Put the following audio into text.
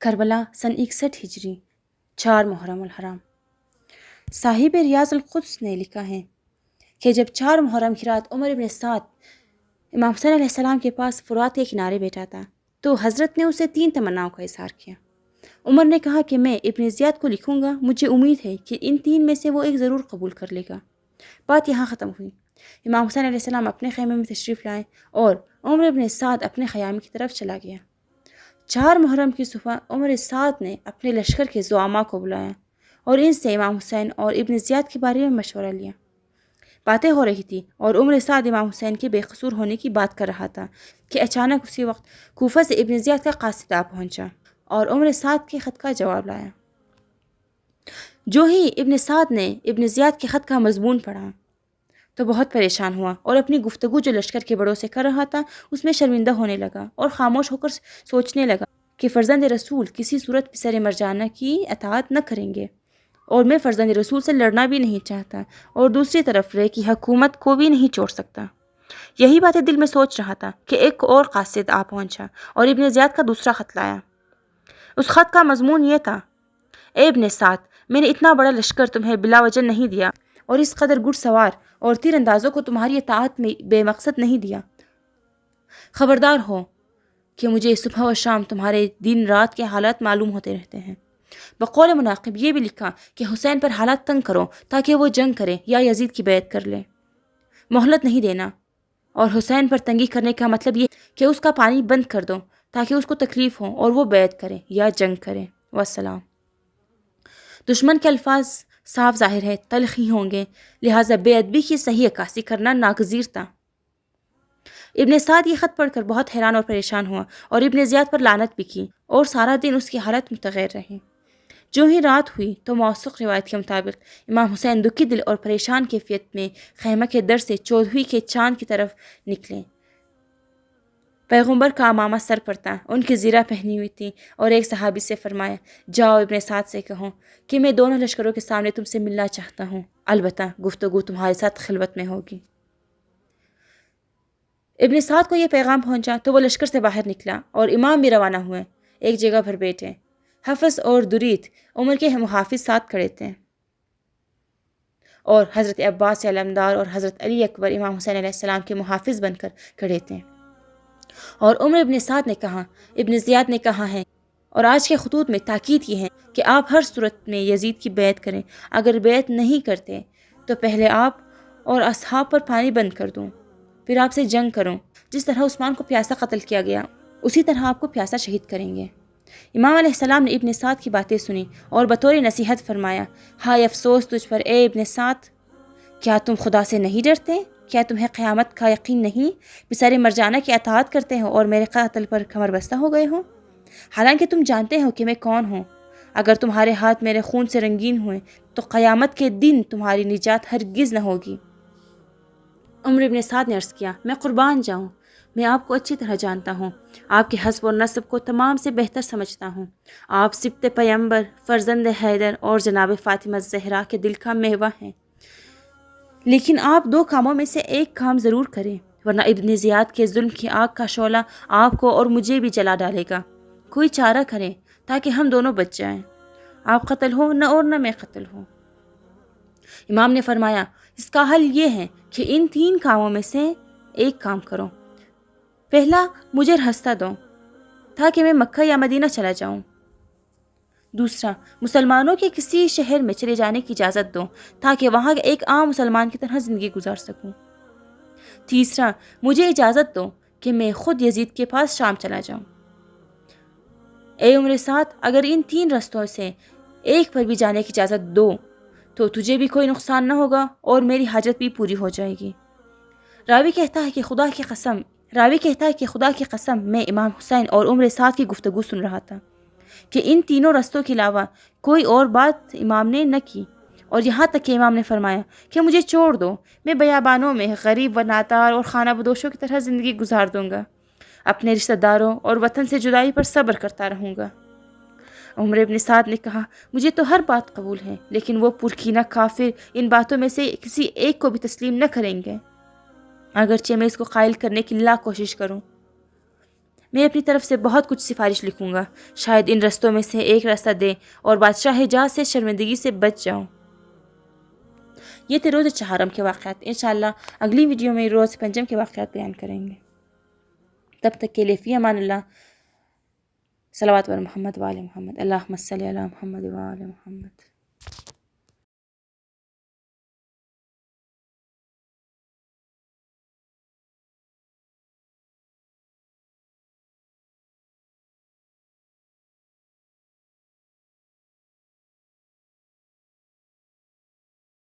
کربلا سن 61 ہجری 4 محرم الحرام۔ صاحب ریاض القدس نے لکھا ہے کہ جب 4 محرم کی رات عمر ابن سعد امام حسین علیہ السلام کے پاس فرات کے کنارے بیٹھا تھا تو حضرت نے اسے 3 تمناؤں کا اظہار کیا۔ عمر نے کہا کہ میں ابن زیاد کو لکھوں گا، مجھے امید ہے کہ ان 3 میں سے وہ ایک ضرور قبول کر لے گا۔ بات یہاں ختم ہوئی۔ امام حسین علیہ السلام اپنے خیمے میں تشریف لائے اور عمر ابن سعد اپنے خیمے کی طرف چلا گیا۔ 4 محرم کی صبح عمر سعد نے اپنے لشکر کے زعماء کو بلایا اور ان سے امام حسین اور ابن زیاد کے بارے میں مشورہ لیا۔ باتیں ہو رہی تھی اور عمر سعد امام حسین کے بے قصور ہونے کی بات کر رہا تھا کہ اچانک اسی وقت کوفہ سے ابن زیاد کا قاصد آ پہنچا اور عمر سعد کے خط کا جواب لایا۔ جو ہی ابن سعد نے ابن زیاد کے خط کا مضمون پڑھا تو بہت پریشان ہوا اور اپنی گفتگو جو لشکر کے بڑوں سے کر رہا تھا اس میں شرمندہ ہونے لگا اور خاموش ہو کر سوچنے لگا کہ فرزند رسول کسی صورت پسر مرجانہ کی اطاعت نہ کریں گے اور میں فرزند رسول سے لڑنا بھی نہیں چاہتا اور دوسری طرف رے کی حکومت کو بھی نہیں چھوڑ سکتا۔ یہی باتیں دل میں سوچ رہا تھا کہ ایک اور قاصد آ پہنچا اور ابن زیاد کا دوسرا خط لایا۔ اس خط کا مضمون یہ تھا: اے ابن سعد، میں نے اتنا بڑا لشکر تمہیں بلا وجہ نہیں دیا اور اس قدر گھڑ سوار اور تیر اندازوں کو تمہاری اطاعت میں بے مقصد نہیں دیا۔ خبردار ہو کہ مجھے صبح و شام تمہارے دن رات کے حالات معلوم ہوتے رہتے ہیں۔ بقول مناقب یہ بھی لکھا کہ حسین پر حالات تنگ کرو تاکہ وہ جنگ کرے یا یزید کی بیعت کر لے، مہلت نہیں دینا۔ اور حسین پر تنگی کرنے کا مطلب یہ کہ اس کا پانی بند کر دو تاکہ اس کو تکلیف ہو اور وہ بیعت کرے یا جنگ کرے۔ والسلام۔ دشمن کے الفاظ صاف ظاہر ہے تلخ ہی ہوں گے، لہٰذا بے ادبی کی صحیح عکاسی کرنا ناگزیر تھا۔ ابن سعد یہ خط پڑھ کر بہت حیران اور پریشان ہوا اور ابن زیاد پر لعنت بھی کی اور سارا دن اس کی حالت متغیر رہی۔ جو ہی رات ہوئی تو موثق روایت کے مطابق امام حسین دکھی دل اور پریشان کیفیت میں خیمہ کے در سے 14ویں کے چاند کی طرف نکلے۔ پیغمبر کا عمامہ سر پر تھا، ان کی زیرہ پہنی ہوئی تھی اور ایک صحابی سے فرمایا: جاؤ ابن سعد سے کہو کہ میں دونوں لشکروں کے سامنے تم سے ملنا چاہتا ہوں، البتہ گفتگو تمہارے ساتھ خلوت میں ہوگی۔ ابن سعد کو یہ پیغام پہنچا تو وہ لشکر سے باہر نکلا اور امام بھی روانہ ہوئے، ایک جگہ پر بیٹھے۔ حفص اور دریت عمر کے محافظ ساتھ کھڑے تھے اور حضرت عباس علمدار اور حضرت علی اکبر امام حسین علیہ السلام کے محافظ بن کر کھڑے تھے۔ اور عمر ابن سعد نے کہا: ابن زیاد نے کہا ہے اور آج کے خطوط میں تاکید کی ہے کہ آپ ہر صورت میں یزید کی بیعت کریں، اگر بیعت نہیں کرتے تو پہلے آپ اور اصحاب پر پانی بند کر دوں، پھر آپ سے جنگ کروں۔ جس طرح عثمان کو پیاسا قتل کیا گیا اسی طرح آپ کو پیاسا شہید کریں گے۔ امام علیہ السلام نے ابن سعد کی باتیں سنی اور بطور نصیحت فرمایا: ہائے افسوس تجھ پر اے ابن سعد، کیا تم خدا سے نہیں ڈرتے؟ کیا تمہیں قیامت کا یقین نہیں؟ بسارے مرجانہ کی اطاعت کرتے ہو اور میرے قتل پر کمر بستہ ہو گئے ہو، حالانکہ تم جانتے ہو کہ میں کون ہوں۔ اگر تمہارے ہاتھ میرے خون سے رنگین ہوئے تو قیامت کے دن تمہاری نجات ہرگز نہ ہوگی۔ عمر ابن سعد نے عرض کیا: میں قربان جاؤں، میں آپ کو اچھی طرح جانتا ہوں، آپ کے حسب اور نسب کو تمام سے بہتر سمجھتا ہوں۔ آپ سبط پیمبر، فرزند حیدر اور جناب فاطمہ الزہرا کے دل کا میوہ ہیں، لیکن آپ 2 کاموں میں سے ایک کام ضرور کریں، ورنہ ابن زیاد کے ظلم کی آگ کا شعلہ آپ کو اور مجھے بھی جلا ڈالے گا۔ کوئی چارہ کریں تاکہ ہم دونوں بچ جائیں، آپ قتل ہو نہ اور نہ میں قتل ہوں۔ امام نے فرمایا: اس کا حل یہ ہے کہ ان 3 کاموں میں سے ایک کام کرو۔ پہلا، مجھے راستہ دو تاکہ میں مکہ یا مدینہ چلا جاؤں۔ دوسرا، مسلمانوں کے کسی شہر میں چلے جانے کی اجازت دو تاکہ وہاں ایک عام مسلمان کی طرح زندگی گزار سکوں۔ تیسرا، مجھے اجازت دو کہ میں خود یزید کے پاس شام چلا جاؤں۔ اے عمر سعد، اگر ان 3 رستوں سے ایک پر بھی جانے کی اجازت دو تو تجھے بھی کوئی نقصان نہ ہوگا اور میری حاجت بھی پوری ہو جائے گی۔ راوی کہتا ہے کہ خدا کی قسم میں امام حسین اور عمر سعد کی گفتگو سن رہا تھا کہ ان تینوں رستوں کے علاوہ کوئی اور بات امام نے نہ کی، اور یہاں تک کہ امام نے فرمایا کہ مجھے چھوڑ دو، میں بیابانوں میں غریب و نادار اور خانہ بدوشوں کی طرح زندگی گزار دوں گا، اپنے رشتہ داروں اور وطن سے جدائی پر صبر کرتا رہوں گا۔ عمر ابن سعد نے کہا مجھے تو ہر بات قبول ہے، لیکن وہ پرکینہ کافر ان باتوں میں سے کسی ایک کو بھی تسلیم نہ کریں گے، اگرچہ میں اس کو قائل کرنے کی لاکھ کوشش کروں۔ میں اپنی طرف سے بہت کچھ سفارش لکھوں گا، شاید ان رستوں میں سے ایک راستہ دے اور بادشاہ حجاز سے شرمندگی سے بچ جاؤں۔ یہ تھے روز چہارم کے واقعات۔ انشاءاللہ اگلی ویڈیو میں روز پنجم کے واقعات بیان کریں گے۔ تب تک کے لیے فی امان اللہ، صلوات علی محمد و آل محمد، اللہم صلی علی محمد و آل محمد۔